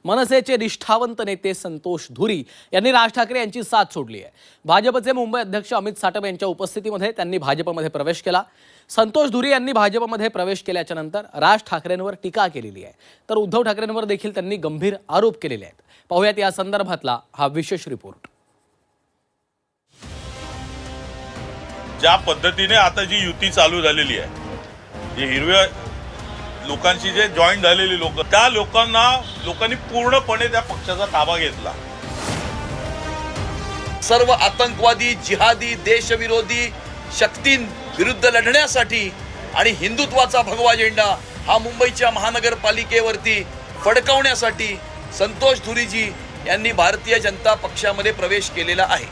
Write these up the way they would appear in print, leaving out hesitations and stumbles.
मनसेचे निष्ठावंत नेते संतोष धुरी यांनी राज ठाकरे यांची साथ सोडली आहे। भाजपचे मुंबई अध्यक्ष अमित साटम यांच्या उपस्थितीमध्ये त्यांनी भाजपमध्ये प्रवेश केला। संतोष धुरी यांनी भाजपमध्ये प्रवेश केल्याच्या नंतर राज ठाकरेंवर टीका केलेली आहे, तर उद्धव ठाकरेंवर देखील त्यांनी गंभीर आरोप केलेले आहेत। पाहूयात या संदर्भातला हा विशेष रिपोर्ट। ज्या पद्धतीने आता जी युती चालू झालेली आहे, जे हिरव्या लोकांशी जे जॉईन झालेली लोक, त्या लोकांनी पूर्णपणे त्या पक्षाचा ताबा घेतला। सर्व आतंकवादी, जिहादी, देशविरोधी शक्तींविरुद्ध लढण्यासाठी आणि हिंदुत्वाचा भगवा झेंडा हा मुंबईच्या महानगरपालिकेवरती फडकवण्यासाठी संतोष धुरीजी यांनी भारतीय जनता पक्षामध्ये प्रवेश केलेला आहे।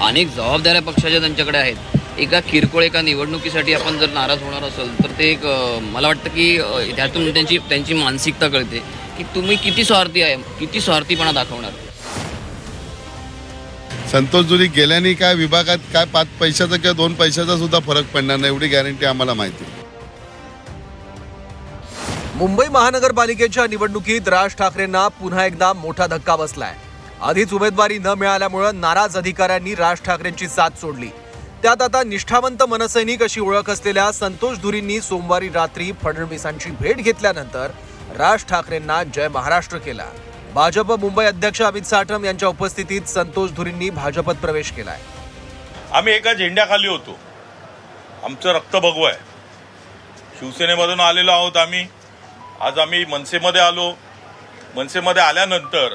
अनेक जबाबदाऱ्या पक्षाच्या त्यांच्याकडे आहेत। एका किरकोळ एका निवडणुकीसाठी आपण जर नाराज होणार असेल तर ते एक मला वाटतं की त्यातून त्यांची मानसिकता कळते की तुम्ही किती स्वार्थी आहे, किती स्वार्थीपणा दाखवणार। संतोष धुरी गेल्याने काय विभागात काय 5 पैशाचा किंवा 2 पैशाचा सुद्धा फरक पडणार नाही, एवढी गॅरंटी आम्हाला माहिती आहे। मुंबई महानगरपालिकेच्या निवडणुकीत राज ठाकरेंना पुन्हा एकदा मोठा धक्का बसलाय। आधीच उमेदवारी न मिळाल्यामुळे नाराज अधिकाऱ्यांनी राज ठाकरेंची साथ सोडली। त्यात आता निष्ठावंत मनसैनिक अशी ओळख असलेल्या संतोष धुरींनी सोमवारी रात्री फडणवीसांची भेट घेतल्यानंतर राज ठाकरेंना जय महाराष्ट्र केला। भाजप मुंबई अध्यक्ष अमित साटम यांच्या उपस्थितीत संतोष धुरींनी भाजपत प्रवेश केलाय। आम्ही एका झेंड्याखाली होतो, आमचं रक्त भगवं आहे। शिवसेनेमधून आलेलो आहोत आज आम्ही मनसेमध्ये आलो। मनसेमध्ये आल्यानंतर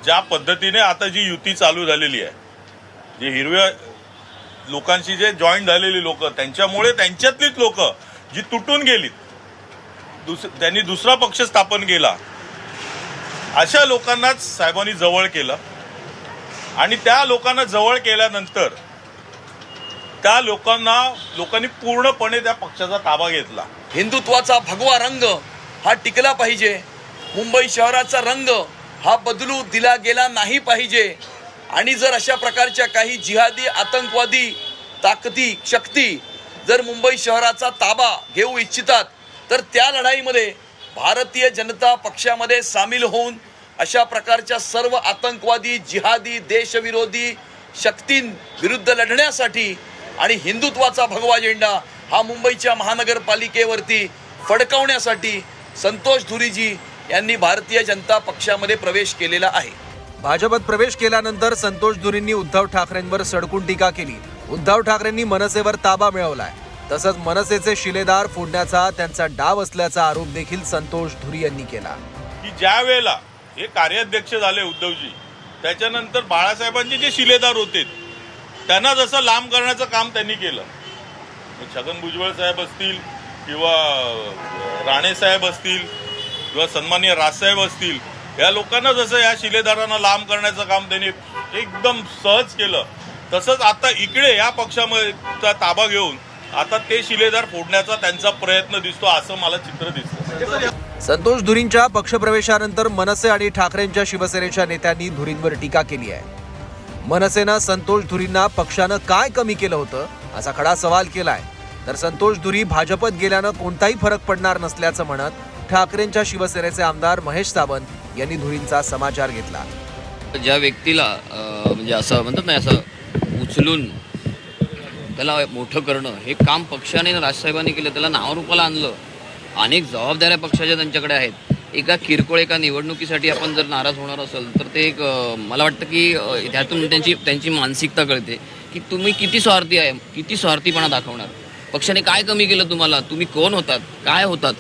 ज्या पद्धतीने आता जी युती चालू झालेली आहे, जे हिरव्या लोकांशी जे जॉईन झालेली लोक, त्यांच्यामुळे त्यांच्यातलीच लोक जी तुटून गेलीत, त्यांनी दुसरा पक्ष स्थापन केला, अशा लोकांनाच साहेबांनी जवळ केलं। आणि त्या लोकांना जवळ केल्यानंतर त्या लोकांनी पूर्णपणे त्या पक्षाचा ताबा घेतला। हिंदुत्वाचा भगवा रंग हा टिकला पाहिजे, मुंबई शहराचा रंग हा बदलू दिला गेला नाही पाहिजे। आणि जर अशा प्रकारच्या काही जिहादी, आतंकवादी ताकदी, शक्ती जर मुंबई शहराचा ताबा घेऊ इच्छितात तर त्या लढाईमध्ये भारतीय जनता पक्षामध्ये सामील होऊन अशा प्रकारच्या सर्व आतंकवादी, जिहादी, देशविरोधी शक्तींविरुद्ध लढण्यासाठी आणि हिंदुत्वाचा भगवा झेंडा हा मुंबईच्या महानगरपालिकेवरती फडकवण्यासाठी संतोष धुरीजी यांनी भारतीय जनता पक्षामध्ये प्रवेश केलेला आहे। भाजपत प्रवेश केल्यानंतर संतोष धुरींनी उद्धव ठाकरेंवर सडकून टीका केली। उद्धव ठाकरेंनी मनसेवर ताबा मिळवलाय, तसंच मनसेचे शिलेदार फोडण्याचा त्यांचा डाव असल्याचा आरोप देखील संतोष धुरी यांनी केला। की ज्या वेळेला हे कार्याध्यक्ष झाले उद्धवजी, त्याच्यानंतर बाळासाहेबांचे जे शिलेदार होते त्यांना जसं लांब करण्याचं काम त्यांनी केलं। छगन भुजबळ साहेब असतील किंवा राणे साहेब असतील किंवा सन्माननीय राजसाहेब असतील, या लोकांना जसं या शिलेदारांना लांब करण्याचं काम त्यांनी एकदम सहज केलं, तसंच आता इकडे या पक्षामध्ये ताबा घेऊन आता ते शिलेदार फोडण्याचा त्यांचा प्रयत्न दिसतो, असं मला चित्र दिसतं। संतोष धुरींच्या पक्षप्रवेशानंतर मनसे आणि ठाकरेंच्या शिवसेनेच्या नेत्यांनी धुरींवर टीका केली आहे। मनसेनं संतोष धुरींना पक्षानं काय कमी केलं होतं असा खडा सवाल केलाय, तर संतोष धुरी भाजपत गेल्यानं कोणताही फरक पडणार नसल्याचं म्हणत ठाकरेंच्या शिवसेनेचे आमदार महेश सावंत यांनी धुरींचा समाचार घेतला। ज्या व्यक्तीला म्हणजे असं म्हणतात ना, असं उचलून त्याला मोठं करणं हे काम पक्षाने राजसाहेबांनी केलं, त्याला नावारूपाला आणलं। अनेक जबाबदाऱ्या पक्षाच्या त्यांच्याकडे आहेत। एका किरकोळ एका निवडणुकीसाठी आपण जर नाराज होणार असेल तर ते एक मला वाटतं की त्यातून त्यांची मानसिकता कळते की तुम्ही किती स्वार्थी आहे, किती स्वार्थीपणा दाखवणार। पक्षाने काय कमी केलं तुम्हाला, तुम्ही कोण होतात, काय होतात,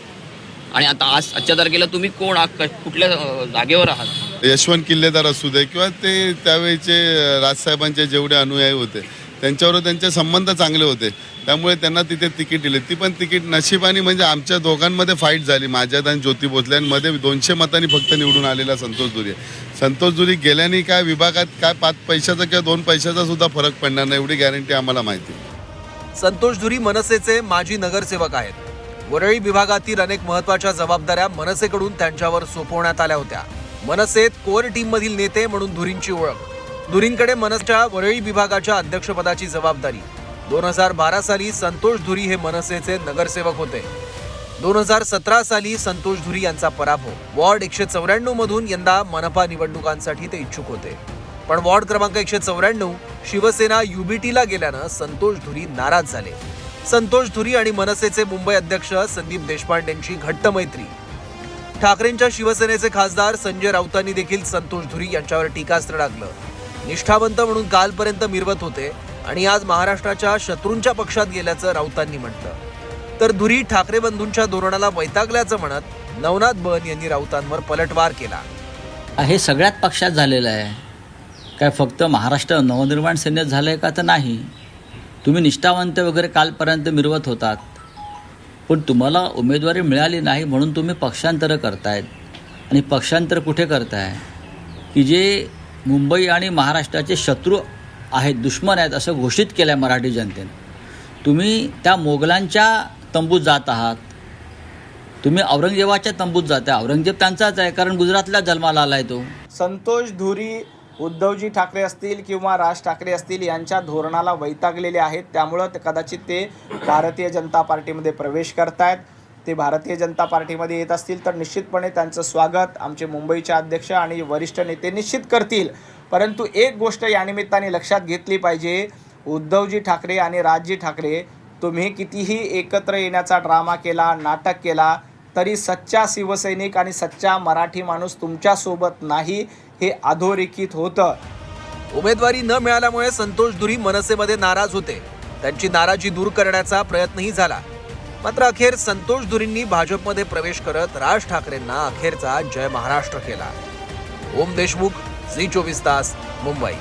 आणि आता आजच्या तारखेला तुम्ही कोण आहात, कुठल्या जागेवर आहात। यशवंत किल्लेदार असू दे किंवा ते त्यावेळेचे राजसाहेबांचे जेवढे अनुयायी होते त्यांच्यावर त्यांचे संबंध चांगले होते, त्यामुळे त्यांना तिथे तिकीट दिले। ती पण तिकीट नशिबाने म्हणजे आमच्या दोघांमध्ये फाईट झाली, माझ्यात आणि ज्योती भोसलेंमध्ये 200 मतांनी फक्त निवडून आलेला संतोष धुरी गेल्याने काय विभागात काय 5 पैशाचा किंवा 2 पैशाचा सुद्धा फरक पडणार नाही, एवढी गॅरंटी आम्हाला माहिती आहे। संतोष धुरी मनसेचे माजी नगरसेवक आहेत। वरळी विभागातील अनेक महत्त्वाच्या जबाबदाऱ्या मनसेकडून त्यांच्यावर सोपवण्यात आल्या होत्या। मनसेत कोर टीम मधील नेते म्हणून धुरींची ओळख। धुरींकडे मनसेच्या वरळी विभागाच्या अध्यक्षपदाची जबाबदारी। 2012 साली संतोष धुरी हे मनसेचे नगरसेवक होते। 2017 साली संतोष धुरी यांचा पराभव. वॉर्ड 194 मधून यंदा मनपा निवडणुकांसाठी ते इच्छुक होते, पण वॉर्ड क्रमांक 194 शिवसेना युबीटीला गेल्यानं संतोष धुरी नाराज झाले. संतोष धुरी आणि मनसेचे मुंबई अध्यक्ष संदीप देशपांडेंची घट्ट मैत्री. ठाकरेंच्या शिवसेनेचे खासदार संजय राऊतांनी देखील संतोष धुरी यांच्यावर टीकास्त्र डागलं. निष्ठावंत म्हणून कालपर्यंत मिरवत होते आणि आज महाराष्ट्राच्या शत्रूंच्या पक्षात गेल्याचं राऊतांनी म्हटलं. तर धुरी ठाकरे बंधूंच्या धोरणाला वैतागल्याचं म्हणत नवनाथ बन यांनी राऊतांवर पलटवार केला. हे सगळ्यात पक्षात झालेलं आहे. काय फक्त महाराष्ट्र नवनिर्माण सेनेत झालं आहे का? तर नाही. तुम्ही निष्ठावंत वगैरे कालपर्यंत मिरवत होतात, पण तुम्हाला उमेदवारी मिळाली नाही म्हणून तुम्ही पक्षांतरं करतायत. आणि पक्षांतर कुठे करताय? की जे मुंबई आणि महाराष्ट्राचे शत्रू आहेत, दुश्मन आहेत असं घोषित केलं आहे मराठी जनतेनं. तुम्ही त्या मोगलांच्या तंबूत जात आहात. तुम्ही औरंगजेबाच्या तंबूत जाताय. औरंगजेब त्यांचाच आहे, कारण गुजरातला जन्माला आला आहे तो. संतोष धुरी उद्धवजी ठाकरे असतील किंवा राज ठाकरे असतील यांच्या धोरणाला वैतागलेले आहेत. त्यामुळं कदाचित ते भारतीय जनता पार्टीमध्ये प्रवेश करतायत. ते भारतीय जनता पार्टीमध्ये येत असतील तर निश्चितपणे त्यांचं स्वागत आमचे मुंबईचे अध्यक्ष आणि वरिष्ठ नेते निश्चित करतील. परंतु एक गोष्ट या निमित्ताने लक्षात घेतली पाहिजे, उद्धवजी ठाकरे आणि राजजी ठाकरे तुम्ही कितीही एकत्र येण्याचा ड्रामा केला, नाटक केला, तरी सच्चा शिवसैनिक आणि सच्चा मराठी माणूस तुमच्यासोबत नाही, हे अधोरेखित होतं. उमेदवारी न मिळाल्यामुळे संतोष धुरी मनसेमध्ये नाराज होते. त्यांची नाराजी दूर करण्याचा प्रयत्नही झाला. मात्र अखेर संतोष धुरींनी भाजपमध्ये प्रवेश करत राज ठाकरेंना अखेरचा जय महाराष्ट्र केला. ओम देशमुख, झी 24 तास, मुंबई.